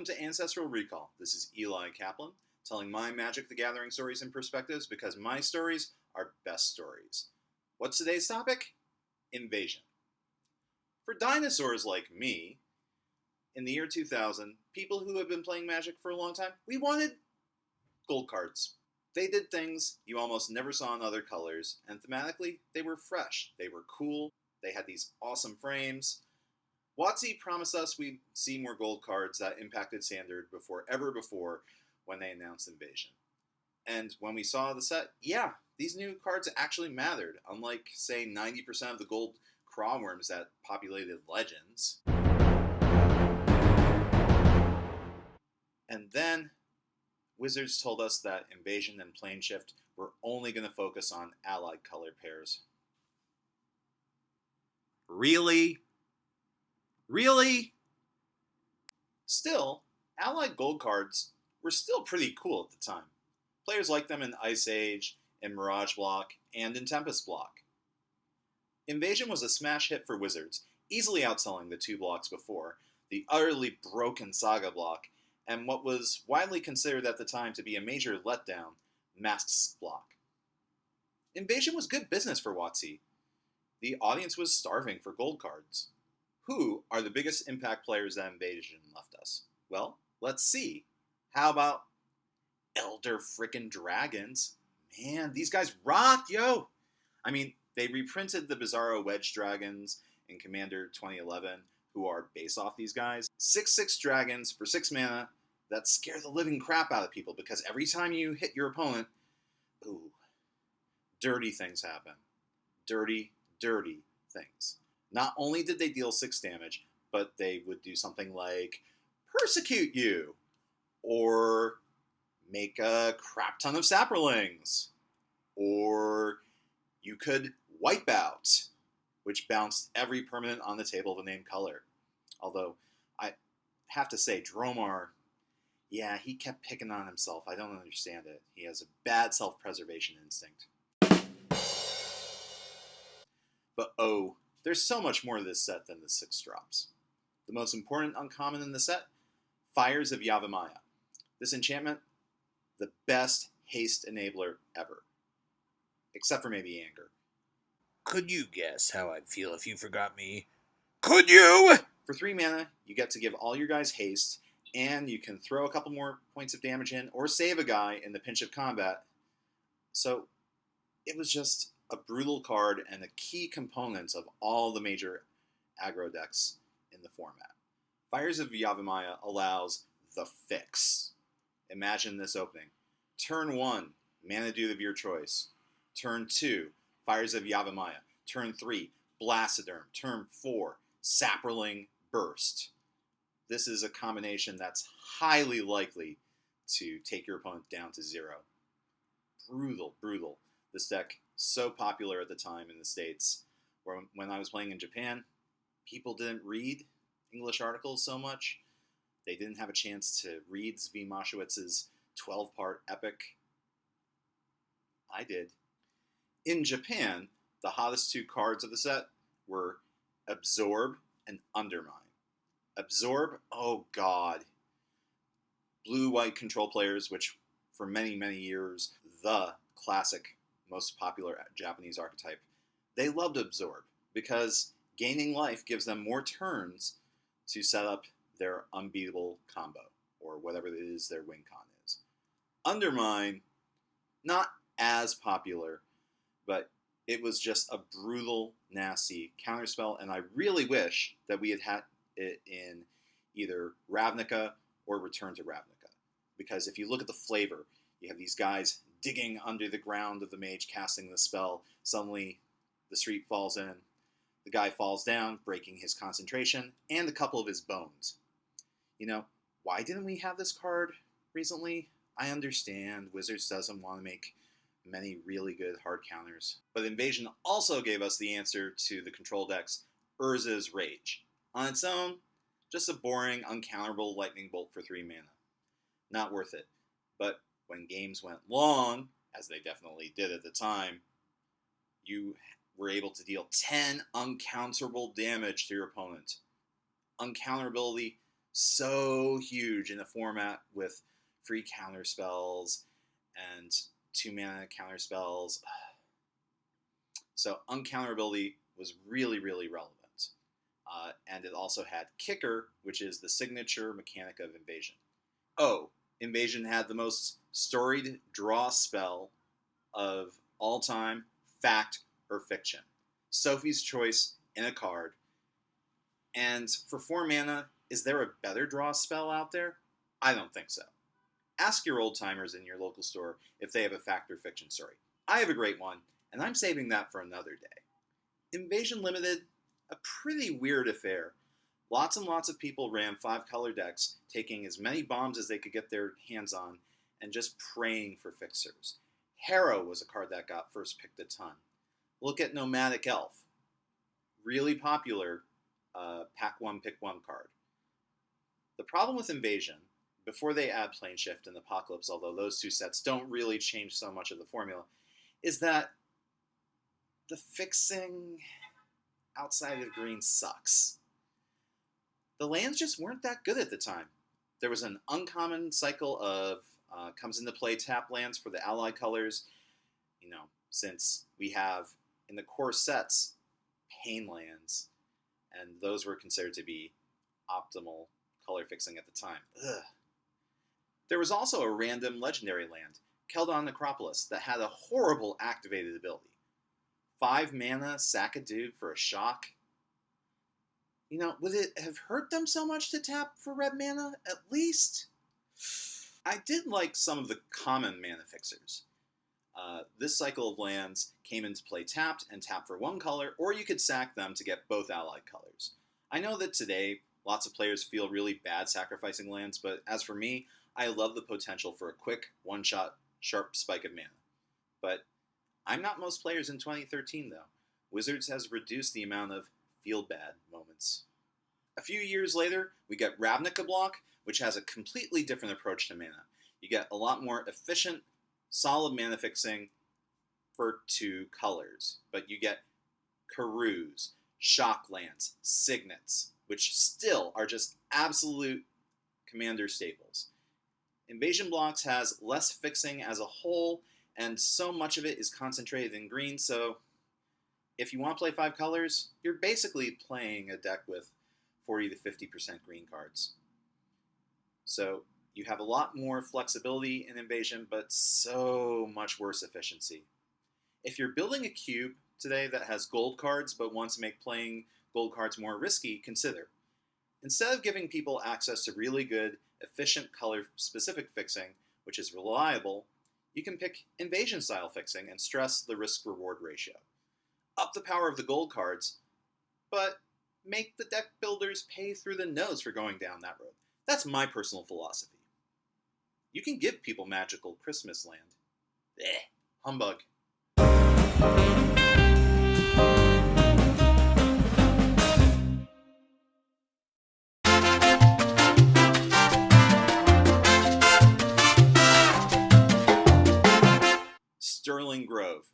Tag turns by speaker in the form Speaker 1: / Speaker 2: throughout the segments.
Speaker 1: Welcome to Ancestral Recall. This is Eli Kaplan, telling my Magic the Gathering stories and perspectives because my stories are best stories. What's today's topic? Invasion. For dinosaurs like me, in the year 2000, people who have been playing Magic for a long time, we wanted gold cards. They did things you almost never saw in other colors, and thematically, they were fresh, they were cool, they had these awesome frames. WotC promised us we'd see more gold cards that impacted Standard before when they announced Invasion. And when we saw the set, yeah, these new cards actually mattered, unlike, say, 90% of the gold crawworms that populated Legends. And then, Wizards told us that Invasion and Plane Shift were only going to focus on allied color pairs. Really? Really? Still, allied gold cards were still pretty cool at the time. Players liked them in Ice Age, in Mirage Block, and in Tempest Block. Invasion was a smash hit for Wizards, easily outselling the two blocks before, the utterly broken Saga block, and what was widely considered at the time to be a major letdown, Masks block. Invasion was good business for WotC. The audience was starving for gold cards. Who are the biggest impact players that Invasion left us? Well, let's see. How about Elder Frickin' Dragons? Man, these guys rocked, yo! I mean, they reprinted the Bizarro Wedge Dragons in Commander 2011, who are based off these guys. 6/6 dragons for 6 mana that scare the living crap out of people because every time you hit your opponent, ooh, dirty things happen. Dirty, dirty things. Not only did they deal 6 damage, but they would do something like persecute you, or make a crap ton of Saprolings, or you could wipe out, which bounced every permanent on the table of the named color. Although, I have to say, Dromar, yeah, he kept picking on himself. I don't understand it. He has a bad self-preservation instinct. But oh, there's so much more to this set than the 6 drops. The most important uncommon in the set, Fires of Yavimaya. This enchantment, the best haste enabler ever. Except for maybe Anger.
Speaker 2: Could you guess how I'd feel if you forgot me? Could you?
Speaker 1: For 3 mana, you get to give all your guys haste, and you can throw a couple more points of damage in, or save a guy in the pinch of combat. So, it was just a brutal card and a key component of all the major aggro decks in the format. Fires of Yavimaya allows the fix. Imagine this opening. Turn 1, Mana Dude of your choice. Turn 2, Fires of Yavimaya. Turn 3, Blastoderm. Turn 4, Saproling Burst. This is a combination that's highly likely to take your opponent down to 0. Brutal, brutal. This deck, so popular at the time in the States, where when I was playing in Japan, people didn't read English articles so much. They didn't have a chance to read Zvi Moshowitz's 12-part epic. I did. In Japan, the hottest 2 cards of the set were Absorb and Undermine. Absorb, oh god. Blue-white control players, which for many, many years, the classic, most popular Japanese archetype, they loved Absorb because gaining life gives them more turns to set up their unbeatable combo, or whatever it is their win con is. Undermine, not as popular, but it was just a brutal, nasty counterspell, and I really wish that we had had it in either Ravnica or Return to Ravnica. Because if you look at the flavor, you have these guys digging under the ground of the mage casting the spell. Suddenly, the street falls in. The guy falls down, breaking his concentration and a couple of his bones. You know, why didn't we have this card recently? I understand Wizards doesn't want to make many really good hard counters. But Invasion also gave us the answer to the control deck's Urza's Rage. On its own, just a boring, uncounterable lightning bolt for 3 mana. Not worth it. But when games went long, as they definitely did at the time, you were able to deal 10 uncounterable damage to your opponent. Uncounterability So huge in a format with free counter spells and 2 mana counter spells. So uncounterability was really, really relevant. And it also had Kicker, which is the signature mechanic of Invasion. Oh, Invasion had the most storied draw spell of all time, fact or fiction. Sophie's Choice in a card. And for 4 mana, is there a better draw spell out there? I don't think so. Ask your old timers in your local store if they have a fact or fiction story. I have a great one, and I'm saving that for another day. Invasion Limited, a pretty weird affair. Lots and lots of people ran 5-color decks, taking as many bombs as they could get their hands on, and just praying for fixers. Harrow was a card that got first picked a ton. Look at Nomadic Elf. Really popular pack 1, pick 1 card. The problem with Invasion, before they add Plane Shift and Apocalypse, although those two sets don't really change so much of the formula, is that the fixing outside of green sucks. The lands just weren't that good at the time. There was an uncommon cycle of comes into play tap lands for the allied colors, since we have in the core sets pain lands, and those were considered to be optimal color fixing at the time. Ugh. There was also a random legendary land, Keldon Necropolis, that had a horrible activated ability. 5 mana, sack a dude for a shock. Would it have hurt them so much to tap for red mana, at least? I did like some of the common mana fixers. This cycle of lands came into play tapped and tapped for 1 color, or you could sack them to get both allied colors. I know that today, lots of players feel really bad sacrificing lands, but as for me, I love the potential for a quick, one-shot, sharp spike of mana. But I'm not most players in 2013, though. Wizards has reduced the amount of feel-bad moments. A few years later, we get Ravnica Block, which has a completely different approach to mana. You get a lot more efficient, solid mana fixing for 2 colors, but you get Karoos, Shock Lands, Signets, which still are just absolute commander staples. Invasion Blocks has less fixing as a whole, and so much of it is concentrated in green, so if you want to play 5 colors, you're basically playing a deck with 40 to 50% green cards. So you have a lot more flexibility in Invasion, but so much worse efficiency. If you're building a cube today that has gold cards but wants to make playing gold cards more risky, consider. Instead of giving people access to really good, efficient color-specific fixing, which is reliable, you can pick Invasion-style fixing and stress the risk-reward ratio. Up the power of the gold cards, but make the deck builders pay through the nose for going down that road. That's my personal philosophy. You can give people magical Christmas land. Humbug. Sterling Grove.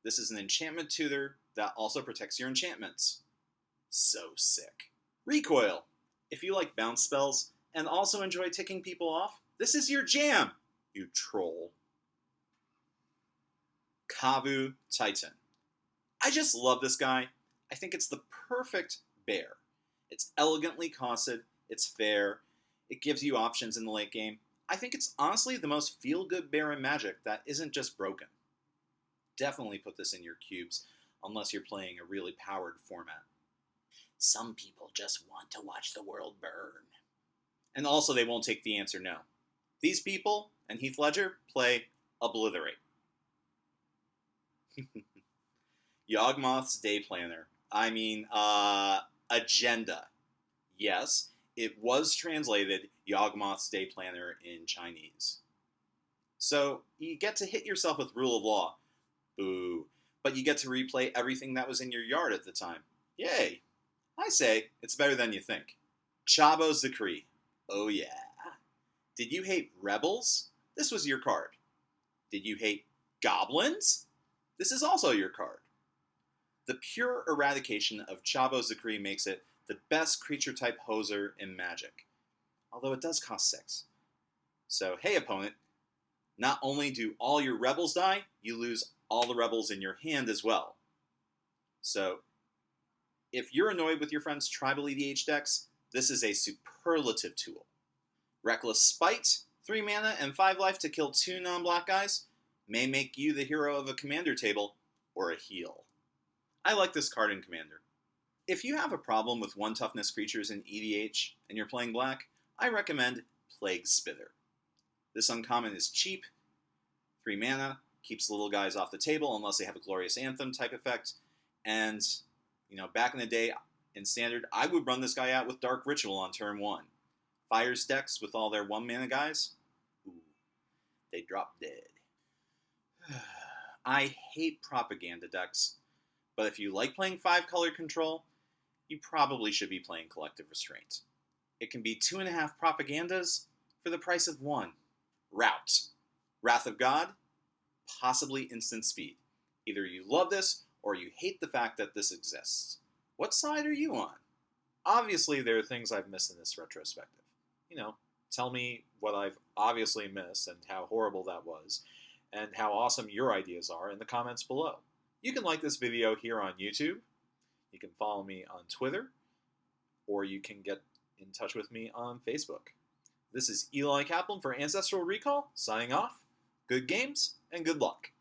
Speaker 1: This is an enchantment tutor that also protects your enchantments. So sick. Recoil. If you like bounce spells and also enjoy ticking people off, this is your jam, you troll. Kavu Titan. I just love this guy. I think it's the perfect bear. It's elegantly costed, it's fair, it gives you options in the late game. I think it's honestly the most feel-good bear in Magic that isn't just broken. Definitely put this in your cubes, unless you're playing a really powered format. Some people just want to watch the world burn. And also they won't take the answer no. These people, and Heath Ledger, play Obliterate. Yawgmoth's Day Planner. Agenda. Yes, it was translated Yawgmoth's Day Planner in Chinese. So you get to hit yourself with rule of law. Boo. But you get to replay everything that was in your yard at the time. Yay. I say, it's better than you think. Chabo's Decree. Oh yeah. Did you hate rebels? This was your card. Did you hate goblins? This is also your card. The pure eradication of Chabo's Decree makes it the best creature type hoser in Magic. although it does cost 6. So, hey opponent, not only do all your rebels die, you lose all the rebels in your hand as well. So, if you're annoyed with your friend's tribal EDH decks, this is a superlative tool. Reckless Spite, 3 mana and 5 life to kill 2 non-black guys, may make you the hero of a commander table, or a heal. I like this card in Commander. If you have a problem with 1 toughness creatures in EDH and you're playing black, I recommend Plague Spitter. This uncommon is cheap, 3 mana, keeps little guys off the table unless they have a Glorious Anthem type effect, and back in the day in Standard, I would run this guy out with Dark Ritual on turn 1. Fires decks with all their 1 mana guys, they drop dead. I hate propaganda decks, but if you like playing 5-color control, you probably should be playing Collective Restraint. It can be 2.5 propagandas for the price of 1. Route. Wrath of God, possibly instant speed. Either you love this, or you hate the fact that this exists. What side are you on?
Speaker 3: Obviously, there are things I've missed in this retrospective. Tell me what I've obviously missed and how horrible that was, and how awesome your ideas are in the comments below. You can like this video here on YouTube, you can follow me on Twitter, or you can get in touch with me on Facebook. This is Eli Kaplan for Ancestral Recall, signing off. Good games, and good luck.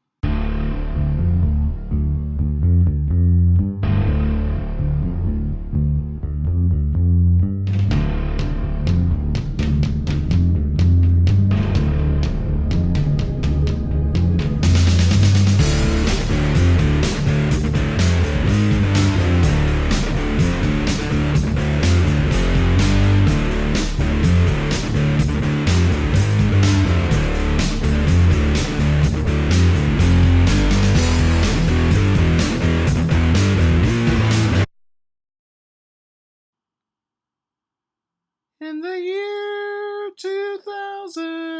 Speaker 3: In the year 2000.